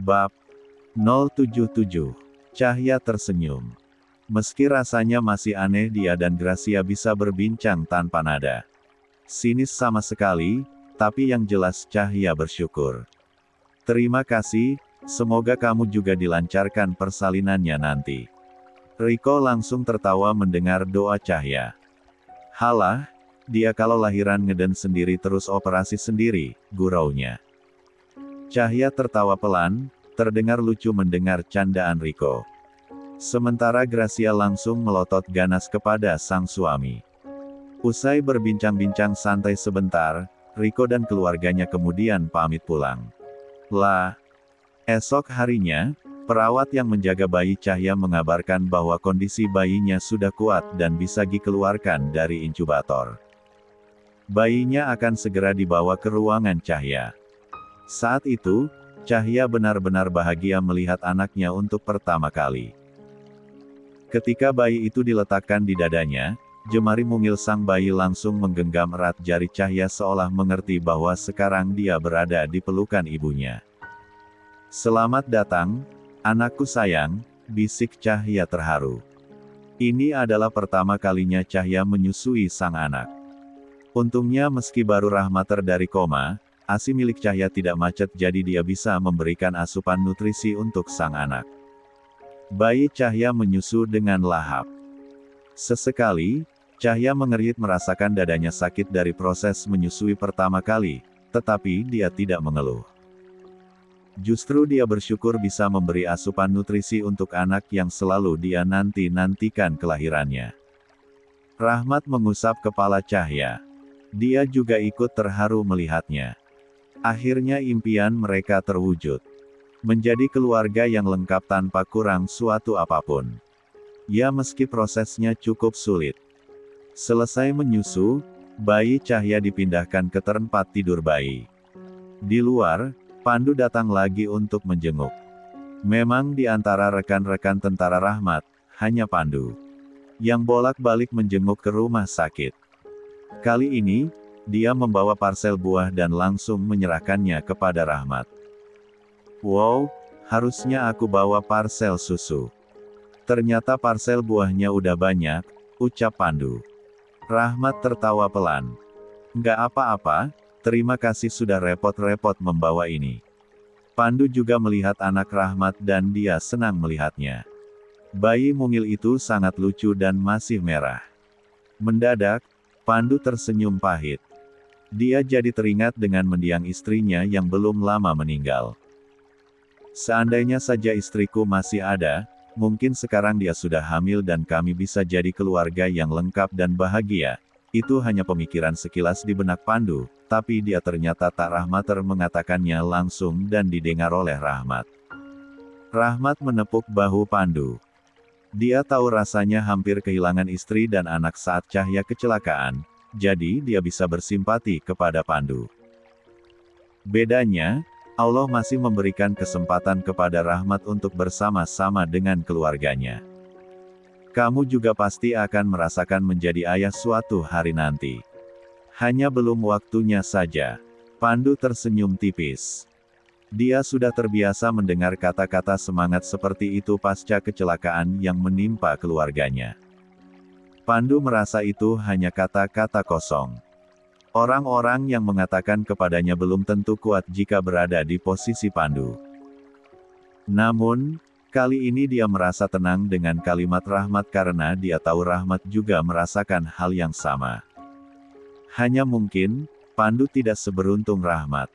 Bab 077. Cahya tersenyum. Meski rasanya masih aneh dia dan Gracia bisa berbincang tanpa nada. Sinis sama sekali, tapi yang jelas Cahya bersyukur. Terima kasih, semoga kamu juga dilancarkan persalinannya nanti. Riko langsung tertawa mendengar doa Cahya. Halah, dia kalau lahiran ngeden sendiri terus operasi sendiri, guraunya. Cahya tertawa pelan, terdengar lucu mendengar candaan Riko. Sementara Gracia langsung melotot ganas kepada sang suami. Usai berbincang-bincang santai sebentar, Riko dan keluarganya kemudian pamit pulang. Esok harinya, perawat yang menjaga bayi Cahya mengabarkan bahwa kondisi bayinya sudah kuat dan bisa dikeluarkan dari inkubator. Bayinya akan segera dibawa ke ruangan Cahya. Saat itu, Cahya benar-benar bahagia melihat anaknya untuk pertama kali. Ketika bayi itu diletakkan di dadanya, jemari mungil sang bayi langsung menggenggam erat jari Cahya seolah mengerti bahwa sekarang dia berada di pelukan ibunya. Selamat datang, anakku sayang, bisik Cahya terharu. Ini adalah pertama kalinya Cahya menyusui sang anak. Untungnya meski baru Rahmat dari koma, ASI milik Cahya tidak macet jadi dia bisa memberikan asupan nutrisi untuk sang anak. Bayi Cahya menyusu dengan lahap. Sesekali, Cahya mengerit merasakan dadanya sakit dari proses menyusui pertama kali, tetapi dia tidak mengeluh. Justru dia bersyukur bisa memberi asupan nutrisi untuk anak yang selalu dia nanti-nantikan kelahirannya. Rahmat mengusap kepala Cahya. Dia juga ikut terharu melihatnya. Akhirnya impian mereka terwujud. Menjadi keluarga yang lengkap tanpa kurang suatu apapun. Ya meski prosesnya cukup sulit. Selesai menyusu, bayi Cahya dipindahkan ke tempat tidur bayi. Di luar, Pandu datang lagi untuk menjenguk. Memang di antara rekan-rekan tentara Rahmat, hanya Pandu yang bolak-balik menjenguk ke rumah sakit. Kali ini, dia membawa parsel buah dan langsung menyerahkannya kepada Rahmat. Wow, harusnya aku bawa parsel susu. Ternyata parsel buahnya udah banyak, ucap Pandu. Rahmat tertawa pelan. Nggak apa-apa, terima kasih sudah repot-repot membawa ini. Pandu juga melihat anak Rahmat dan dia senang melihatnya. Bayi mungil itu sangat lucu dan masih merah. Mendadak, Pandu tersenyum pahit. Dia jadi teringat dengan mendiang istrinya yang belum lama meninggal. Seandainya saja istriku masih ada, mungkin sekarang dia sudah hamil dan kami bisa jadi keluarga yang lengkap dan bahagia. Itu hanya pemikiran sekilas di benak Pandu, tapi dia ternyata tak Rahmater mengatakannya langsung dan didengar oleh Rahmat. Rahmat menepuk bahu Pandu. Dia tahu rasanya hampir kehilangan istri dan anak saat Cahya kecelakaan, jadi dia bisa bersimpati kepada Pandu. Bedanya, Allah masih memberikan kesempatan kepada Rahmat untuk bersama-sama dengan keluarganya. Kamu juga pasti akan merasakan menjadi ayah suatu hari nanti. Hanya belum waktunya saja. Pandu tersenyum tipis. Dia sudah terbiasa mendengar kata-kata semangat seperti itu pasca kecelakaan yang menimpa keluarganya. Pandu merasa itu hanya kata-kata kosong. Orang-orang yang mengatakan kepadanya belum tentu kuat jika berada di posisi Pandu. Namun, kali ini dia merasa tenang dengan kalimat Rahmat karena dia tahu Rahmat juga merasakan hal yang sama. Hanya mungkin, Pandu tidak seberuntung Rahmat.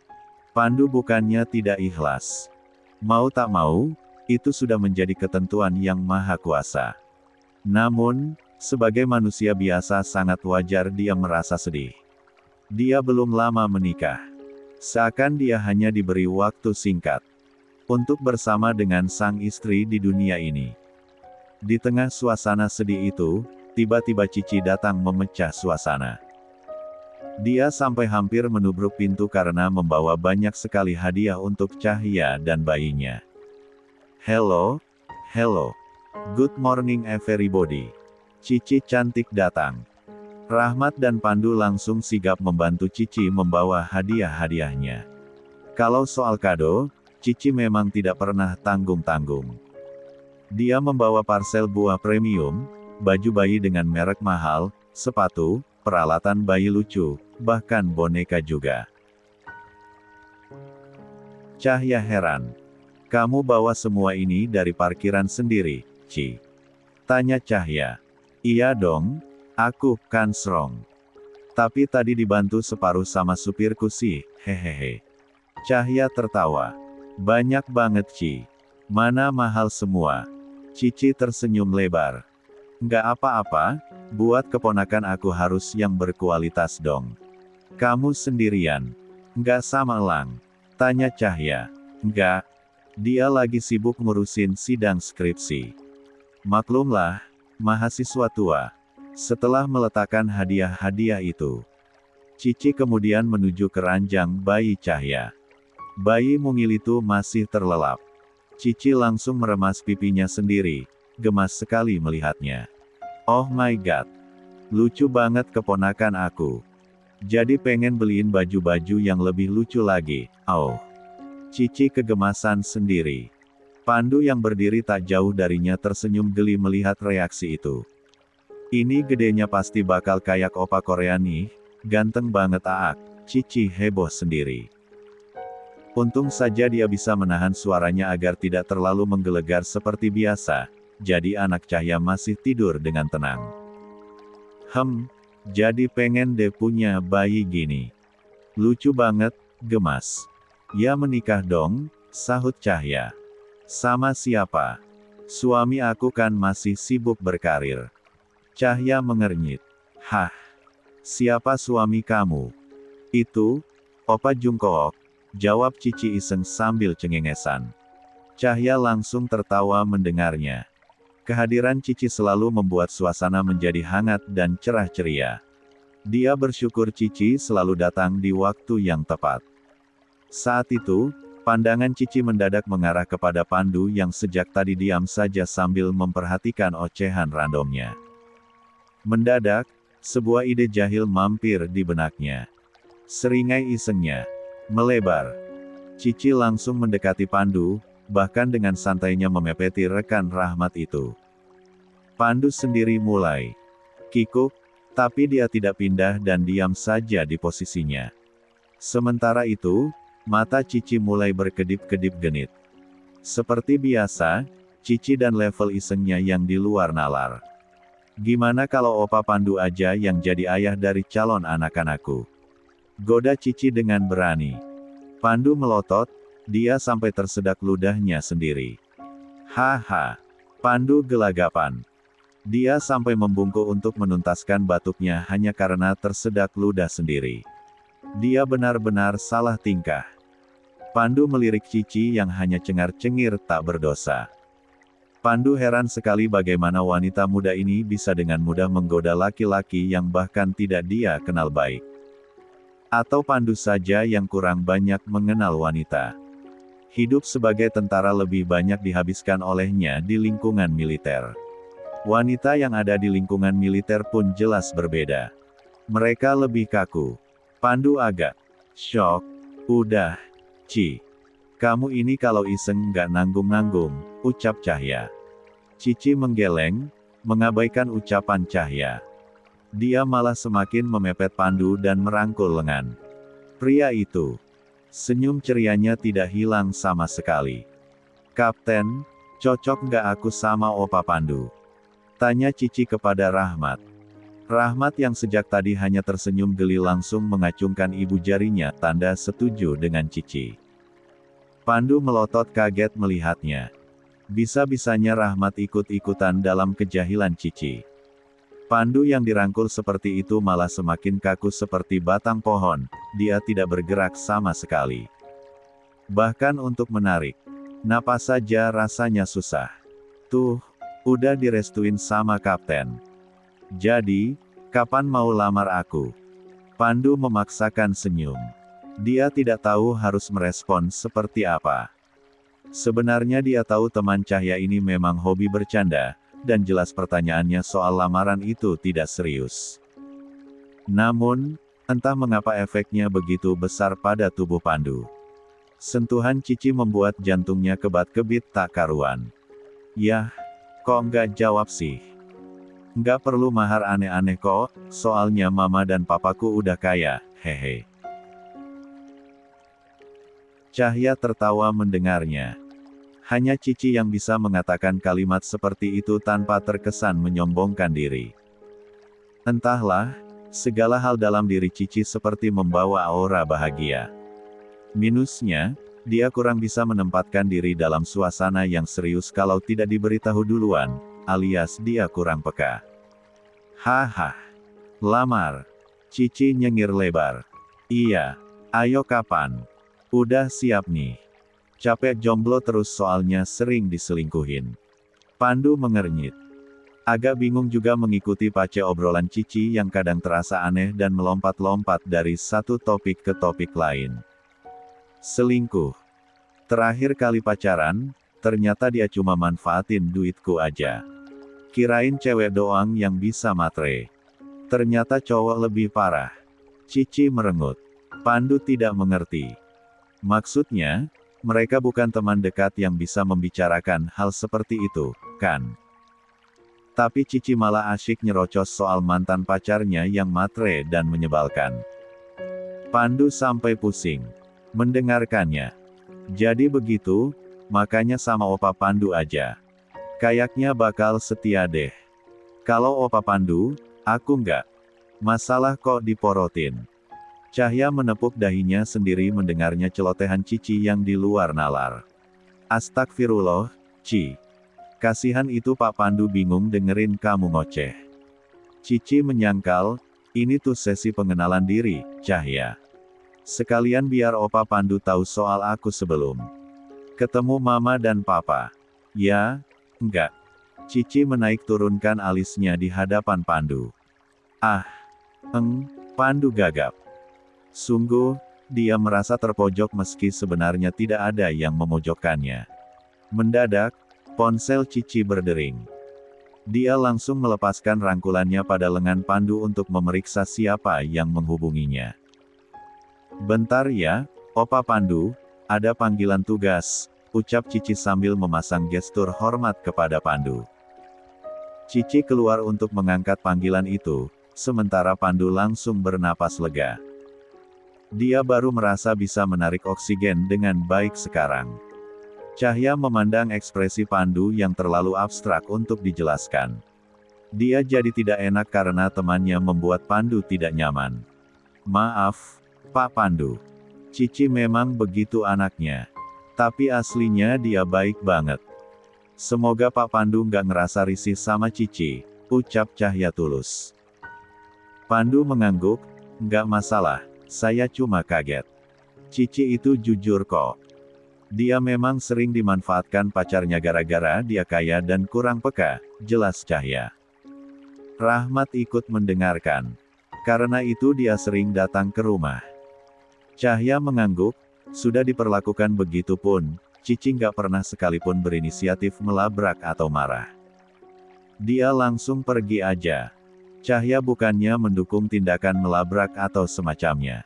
Pandu bukannya tidak ikhlas. Mau tak mau, itu sudah menjadi ketentuan yang maha kuasa. Namun, sebagai manusia biasa sangat wajar dia merasa sedih. Dia belum lama menikah. Seakan dia hanya diberi waktu singkat untuk bersama dengan sang istri di dunia ini. Di tengah suasana sedih itu, tiba-tiba Cici datang memecah suasana. Dia sampai hampir menubruk pintu karena membawa banyak sekali hadiah untuk Cahya dan bayinya. Hello, good morning everybody. Cici cantik datang. Rahmat dan Pandu langsung sigap membantu Cici membawa hadiah-hadiahnya. Kalau soal kado, Cici memang tidak pernah tanggung-tanggung. Dia membawa parcel buah premium, baju bayi dengan merek mahal, sepatu, peralatan bayi lucu, bahkan boneka juga. Cahya heran. Kamu bawa semua ini dari parkiran sendiri, Ci? Tanya Cahya. Iya dong, aku kan strong. Tapi tadi dibantu separuh sama supirku sih, hehehe. Cahya tertawa. Banyak banget Ci. Mana mahal semua. Cici tersenyum lebar. Nggak apa-apa, buat keponakan aku harus yang berkualitas dong. Kamu sendirian? Nggak sama Elang? Tanya Cahya. Nggak. Dia lagi sibuk ngurusin sidang skripsi. Maklumlah, mahasiswa tua. Setelah meletakkan hadiah-hadiah itu, Cici kemudian menuju ke ranjang bayi Cahya. Bayi mungil itu masih terlelap. Cici langsung meremas pipinya sendiri, gemas sekali melihatnya. Oh my god. Lucu banget keponakan aku. Jadi pengen beliin baju-baju yang lebih lucu lagi, oh. Cici kegemasan sendiri. Pandu yang berdiri tak jauh darinya tersenyum geli melihat reaksi itu. Ini gedenya pasti bakal kayak opa Korea nih, ganteng banget aak, Cici heboh sendiri. Untung saja dia bisa menahan suaranya agar tidak terlalu menggelegar seperti biasa, jadi anak Cahya masih tidur dengan tenang. Jadi pengen deh punya bayi gini. Lucu banget, gemas. Ya menikah dong, sahut Cahya. Sama siapa? Suami aku kan masih sibuk berkarir. Cahya mengernyit. Hah? Siapa suami kamu? Itu, Opa Jungkook. Jawab Cici iseng sambil cengengesan. Cahya langsung tertawa mendengarnya. Kehadiran Cici selalu membuat suasana menjadi hangat dan cerah ceria. Dia bersyukur Cici selalu datang di waktu yang tepat. Saat itu, pandangan Cici mendadak mengarah kepada Pandu yang sejak tadi diam saja sambil memperhatikan ocehan randomnya. Mendadak, sebuah ide jahil mampir di benaknya. Seringai isengnya melebar. Cici langsung mendekati Pandu, bahkan dengan santainya memepeti rekan Rahmat itu. Pandu sendiri mulai kikuk, tapi dia tidak pindah dan diam saja di posisinya. Sementara itu, mata Cici mulai berkedip-kedip genit. Seperti biasa, Cici dan level isengnya yang di luar nalar. Gimana kalau Opa Pandu aja yang jadi ayah dari calon anak-anakku? Goda Cici dengan berani. Pandu melotot, dia sampai tersedak ludahnya sendiri. Haha. Pandu gelagapan. Dia sampai membungkuk untuk menuntaskan batuknya hanya karena tersedak ludah sendiri. Dia benar-benar salah tingkah. Pandu melirik Cici yang hanya cengar-cengir tak berdosa. Pandu heran sekali bagaimana wanita muda ini bisa dengan mudah menggoda laki-laki yang bahkan tidak dia kenal baik. Atau Pandu saja yang kurang banyak mengenal wanita. Hidup sebagai tentara lebih banyak dihabiskan olehnya di lingkungan militer. Wanita yang ada di lingkungan militer pun jelas berbeda. Mereka lebih kaku. Pandu agak shock. Udah, Ci. Kamu ini kalau iseng nggak nanggung-nanggung, ucap Cahya. Cici menggeleng, mengabaikan ucapan Cahya. Dia malah semakin memepet Pandu dan merangkul lengan pria itu. Senyum cerianya tidak hilang sama sekali. Kapten, cocok nggak aku sama Opa Pandu? Tanya Cici kepada Rahmat. Rahmat yang sejak tadi hanya tersenyum geli langsung mengacungkan ibu jarinya tanda setuju dengan Cici. Pandu melotot kaget melihatnya. Bisa-bisanya Rahmat ikut-ikutan dalam kejahilan Cici. Pandu yang dirangkul seperti itu malah semakin kaku seperti batang pohon, dia tidak bergerak sama sekali. Bahkan untuk menarik napas saja rasanya susah. Tuh, udah direstuin sama kapten. Jadi, kapan mau lamar aku? Pandu memaksakan senyum. Dia tidak tahu harus merespon seperti apa. Sebenarnya dia tahu teman Cahya ini memang hobi bercanda, dan jelas pertanyaannya soal lamaran itu tidak serius. Namun, entah mengapa efeknya begitu besar pada tubuh Pandu. Sentuhan Cici membuat jantungnya kebat-kebit tak karuan. Yah, kok nggak jawab sih? Nggak perlu mahar aneh-aneh kok, soalnya mama dan papaku udah kaya, hehe. Cahya tertawa mendengarnya. Hanya Cici yang bisa mengatakan kalimat seperti itu tanpa terkesan menyombongkan diri. Entahlah, segala hal dalam diri Cici seperti membawa aura bahagia. Minusnya, dia kurang bisa menempatkan diri dalam suasana yang serius kalau tidak diberitahu duluan, alias dia kurang peka. Haha. Lamar. Cici nyengir lebar. Iya. Ayo kapan? Udah siap nih. Capek jomblo terus soalnya sering diselingkuhin. Pandu mengernyit. Agak bingung juga mengikuti pace obrolan Cici yang kadang terasa aneh dan melompat-lompat dari satu topik ke topik lain. Selingkuh. Terakhir kali pacaran, ternyata dia cuma manfaatin duitku aja. Kirain cewek doang yang bisa matre. Ternyata cowok lebih parah. Cici merengut. Pandu tidak mengerti. Maksudnya, mereka bukan teman dekat yang bisa membicarakan hal seperti itu, kan? Tapi Cici malah asyik nyerocos soal mantan pacarnya yang matre dan menyebalkan. Pandu sampai pusing mendengarkannya. Jadi begitu, makanya sama Opa Pandu aja. Kayaknya bakal setia deh. Kalau Opa Pandu, aku nggak. Masalah kok diporotin. Cahya menepuk dahinya sendiri mendengarnya celotehan Cici yang di luar nalar. Astagfirullah, Ci. Kasihan itu Pak Pandu bingung dengerin kamu ngoceh. Cici menyangkal, ini tuh sesi pengenalan diri, Cahya. Sekalian biar Opa Pandu tahu soal aku sebelum ketemu Mama dan Papa. Ya, enggak. Cici menaik turunkan alisnya di hadapan Pandu. Ah, Pandu gagap. Sungguh, dia merasa terpojok meski sebenarnya tidak ada yang memojokkannya. Mendadak, ponsel Cici berdering. Dia langsung melepaskan rangkulannya pada lengan Pandu untuk memeriksa siapa yang menghubunginya. Bentar ya, Opa Pandu, ada panggilan tugas, ucap Cici sambil memasang gestur hormat kepada Pandu. Cici keluar untuk mengangkat panggilan itu, sementara Pandu langsung bernapas lega. Dia baru merasa bisa menarik oksigen dengan baik sekarang. Cahya memandang ekspresi Pandu yang terlalu abstrak untuk dijelaskan. Dia jadi tidak enak karena temannya membuat Pandu tidak nyaman. Maaf, Pak Pandu. Cici memang begitu anaknya. Tapi aslinya dia baik banget. Semoga Pak Pandu nggak ngerasa risih sama Cici, ucap Cahya tulus. Pandu mengangguk, nggak masalah. Saya cuma kaget. Cici itu jujur kok. Dia memang sering dimanfaatkan pacarnya gara-gara dia kaya dan kurang peka, jelas Cahya. Rahmat ikut mendengarkan. Karena itu dia sering datang ke rumah. Cahya mengangguk, sudah diperlakukan begitu pun, Cici nggak pernah sekalipun berinisiatif melabrak atau marah. Dia langsung pergi aja. Cahya bukannya mendukung tindakan melabrak atau semacamnya.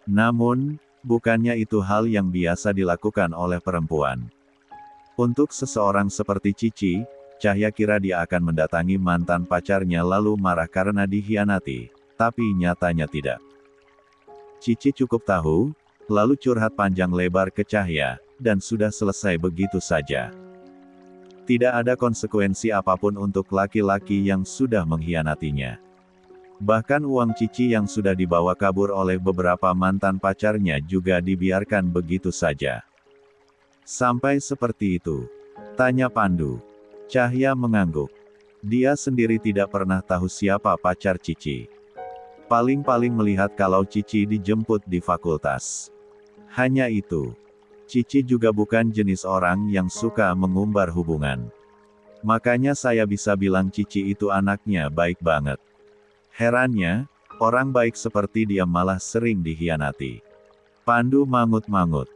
Namun, bukannya itu hal yang biasa dilakukan oleh perempuan. Untuk seseorang seperti Cici, Cahya kira dia akan mendatangi mantan pacarnya lalu marah karena dikhianati, tapi nyatanya tidak. Cici cukup tahu, lalu curhat panjang lebar ke Cahya, dan sudah selesai begitu saja. Tidak ada konsekuensi apapun untuk laki-laki yang sudah mengkhianatinya. Bahkan uang Cici yang sudah dibawa kabur oleh beberapa mantan pacarnya juga dibiarkan begitu saja. Sampai seperti itu? Tanya Pandu. Cahya mengangguk. Dia sendiri tidak pernah tahu siapa pacar Cici. Paling-paling melihat kalau Cici dijemput di fakultas. Hanya itu. Cici juga bukan jenis orang yang suka mengumbar hubungan. Makanya saya bisa bilang Cici itu anaknya baik banget. Herannya, orang baik seperti dia malah sering dikhianati. Pandu mangut-mangut.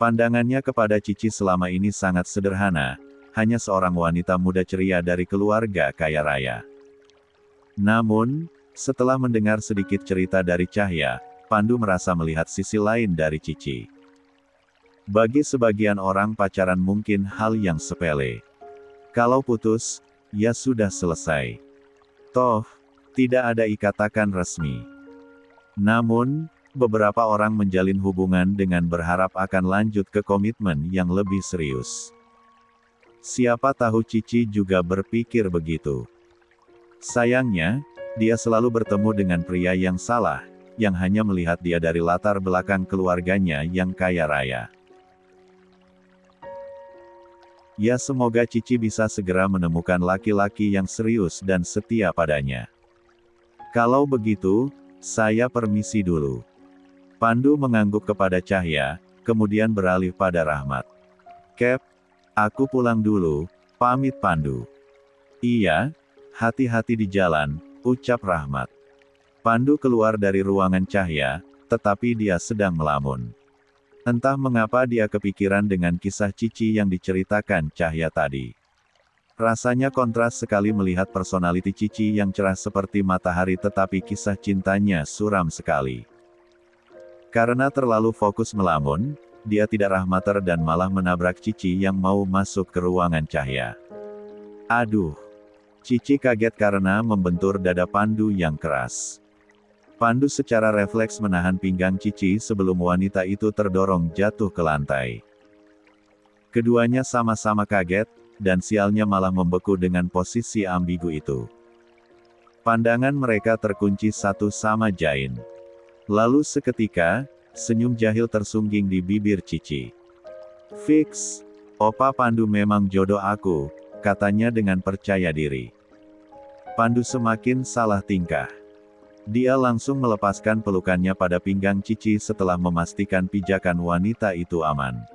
Pandangannya kepada Cici selama ini sangat sederhana, hanya seorang wanita muda ceria dari keluarga kaya raya. Namun, setelah mendengar sedikit cerita dari Cahya, Pandu merasa melihat sisi lain dari Cici. Bagi sebagian orang pacaran mungkin hal yang sepele. Kalau putus, ya sudah selesai. Toh, tidak ada ikatan resmi. Namun, beberapa orang menjalin hubungan dengan berharap akan lanjut ke komitmen yang lebih serius. Siapa tahu Cici juga berpikir begitu. Sayangnya, dia selalu bertemu dengan pria yang salah, yang hanya melihat dia dari latar belakang keluarganya yang kaya raya. Ya, semoga Cici bisa segera menemukan laki-laki yang serius dan setia padanya. Kalau begitu, saya permisi dulu. Pandu mengangguk kepada Cahya, kemudian beralih pada Rahmat. Kep, aku pulang dulu, pamit Pandu. Iya, hati-hati di jalan, ucap Rahmat. Pandu keluar dari ruangan Cahya, tetapi dia sedang melamun. Entah mengapa dia kepikiran dengan kisah Cici yang diceritakan Cahya tadi. Rasanya kontras sekali melihat personaliti Cici yang cerah seperti matahari tetapi kisah cintanya suram sekali. Karena terlalu fokus melamun, dia tidak rahmater dan malah menabrak Cici yang mau masuk ke ruangan Cahya. Aduh! Cici kaget karena membentur dada Pandu yang keras. Pandu secara refleks menahan pinggang Cici sebelum wanita itu terdorong jatuh ke lantai. Keduanya sama-sama kaget, dan sialnya malah membeku dengan posisi ambigu itu. Pandangan mereka terkunci satu sama Jain. Lalu seketika, senyum jahil tersungging di bibir Cici. Fix, Opa Pandu memang jodoh aku, katanya dengan percaya diri. Pandu semakin salah tingkah. Dia langsung melepaskan pelukannya pada pinggang Cici setelah memastikan pijakan wanita itu aman.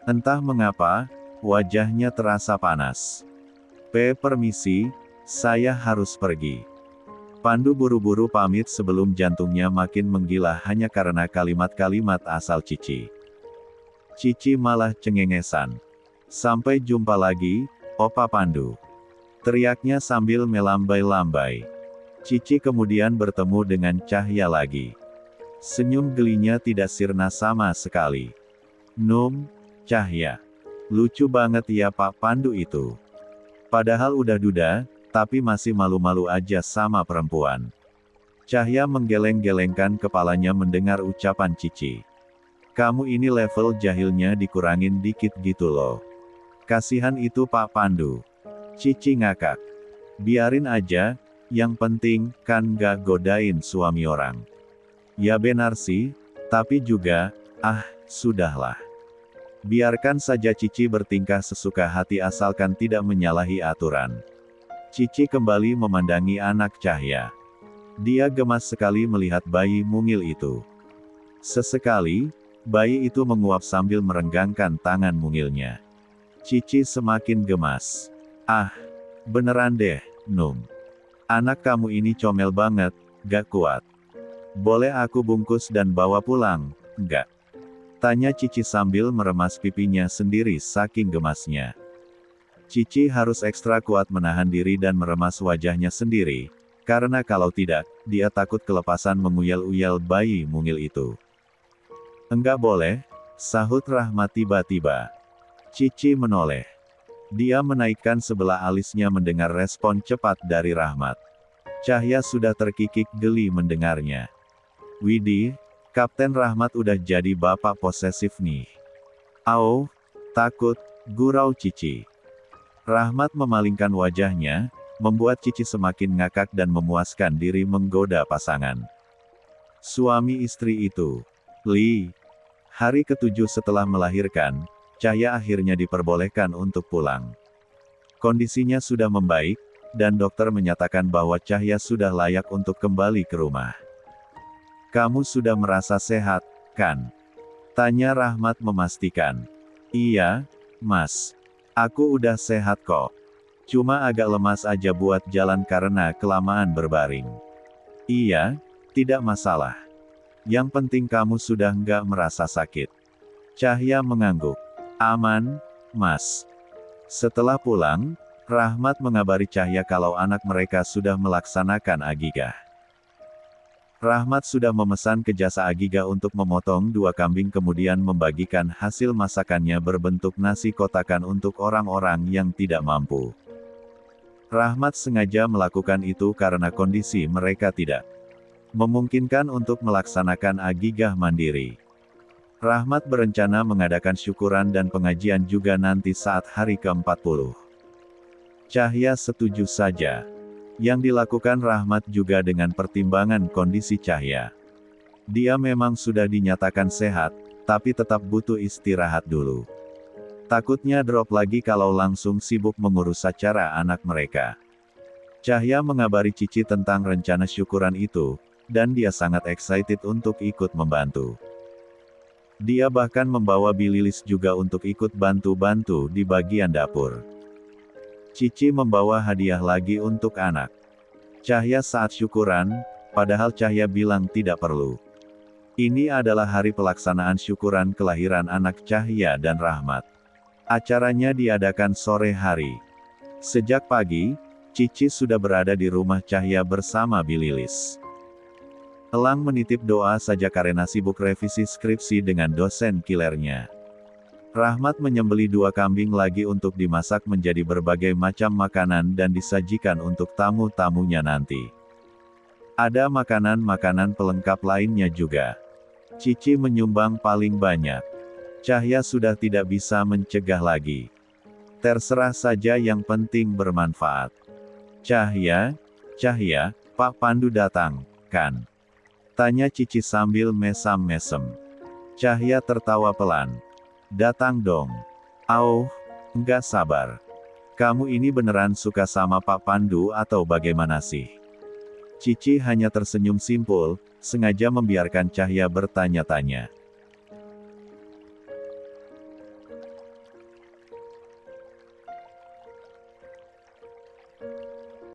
Entah mengapa, wajahnya terasa panas. Permisi, saya harus pergi. Pandu buru-buru pamit sebelum jantungnya makin menggila hanya karena kalimat-kalimat asal Cici. Cici malah cengengesan. Sampai jumpa lagi, Opa Pandu. Teriaknya sambil melambai-lambai. Cici kemudian bertemu dengan Cahya lagi. Senyum gelinya tidak sirna sama sekali. Cahya. Lucu banget ya Pak Pandu itu. Padahal udah duda, tapi masih malu-malu aja sama perempuan. Cahya menggeleng-gelengkan kepalanya mendengar ucapan Cici. Kamu ini level jahilnya dikurangin dikit gitu loh. Kasihan itu Pak Pandu. Cici ngakak. Biarin aja, yang penting, kan gak godain suami orang. Ya benar sih, tapi juga, sudahlah. Biarkan saja Cici bertingkah sesuka hati asalkan tidak menyalahi aturan. Cici kembali memandangi anak Cahya. Dia gemas sekali melihat bayi mungil itu. Sesekali, bayi itu menguap sambil merenggangkan tangan mungilnya. Cici semakin gemas. Beneran deh, Anak kamu ini comel banget, gak kuat. Boleh aku bungkus dan bawa pulang, enggak? Tanya Cici sambil meremas pipinya sendiri saking gemasnya. Cici harus ekstra kuat menahan diri dan meremas wajahnya sendiri, karena kalau tidak, dia takut kelepasan menguyel-uyel bayi mungil itu. Enggak boleh, sahut Rahmat tiba-tiba. Cici menoleh. Dia menaikkan sebelah alisnya mendengar respon cepat dari Rahmat. Cahya sudah terkikik geli mendengarnya. Widih, Kapten Rahmat udah jadi bapak posesif nih. Takut, gurau Cici. Rahmat memalingkan wajahnya, membuat Cici semakin ngakak dan memuaskan diri menggoda pasangan. Suami istri itu. Hari ke-7 setelah melahirkan, Cahya akhirnya diperbolehkan untuk pulang. Kondisinya sudah membaik, dan dokter menyatakan bahwa Cahya sudah layak untuk kembali ke rumah. Kamu sudah merasa sehat, kan? Tanya Rahmat memastikan. Iya, Mas. Aku udah sehat kok. Cuma agak lemas aja buat jalan karena kelamaan berbaring. Iya, tidak masalah. Yang penting kamu sudah nggak merasa sakit. Cahya mengangguk. Aman, Mas. Setelah pulang, Rahmat mengabari Cahya kalau anak mereka sudah melaksanakan akikah. Rahmat sudah memesan ke jasa Agigah untuk memotong 2 kambing kemudian membagikan hasil masakannya berbentuk nasi kotakan untuk orang-orang yang tidak mampu. Rahmat sengaja melakukan itu karena kondisi mereka tidak memungkinkan untuk melaksanakan Agigah mandiri. Rahmat berencana mengadakan syukuran dan pengajian juga nanti saat hari ke-40. Cahya setuju saja. Yang dilakukan Rahmat juga dengan pertimbangan kondisi Cahya. Dia memang sudah dinyatakan sehat, tapi tetap butuh istirahat dulu. Takutnya drop lagi kalau langsung sibuk mengurus acara anak mereka. Cahya mengabari Cici tentang rencana syukuran itu, dan dia sangat excited untuk ikut membantu. Dia bahkan membawa Bililis juga untuk ikut bantu-bantu di bagian dapur. Cici membawa hadiah lagi untuk anak Cahya saat syukuran, padahal Cahya bilang tidak perlu. Ini adalah hari pelaksanaan syukuran kelahiran anak Cahya dan Rahmat. Acaranya diadakan sore hari. Sejak pagi, Cici sudah berada di rumah Cahya bersama Bililis. Elang menitip doa saja karena sibuk revisi skripsi dengan dosen killernya. Rahmat menyembelih 2 kambing lagi untuk dimasak menjadi berbagai macam makanan dan disajikan untuk tamu-tamunya nanti. Ada makanan-makanan pelengkap lainnya juga. Cici menyumbang paling banyak. Cahya sudah tidak bisa mencegah lagi. Terserah saja yang penting bermanfaat. Cahya, Pak Pandu datang, kan? Tanya Cici sambil mesam-mesem. Cahya tertawa pelan. Datang dong. Auh, enggak sabar. Kamu ini beneran suka sama Pak Pandu atau bagaimana sih? Cici hanya tersenyum simpul, sengaja membiarkan Cahya bertanya-tanya.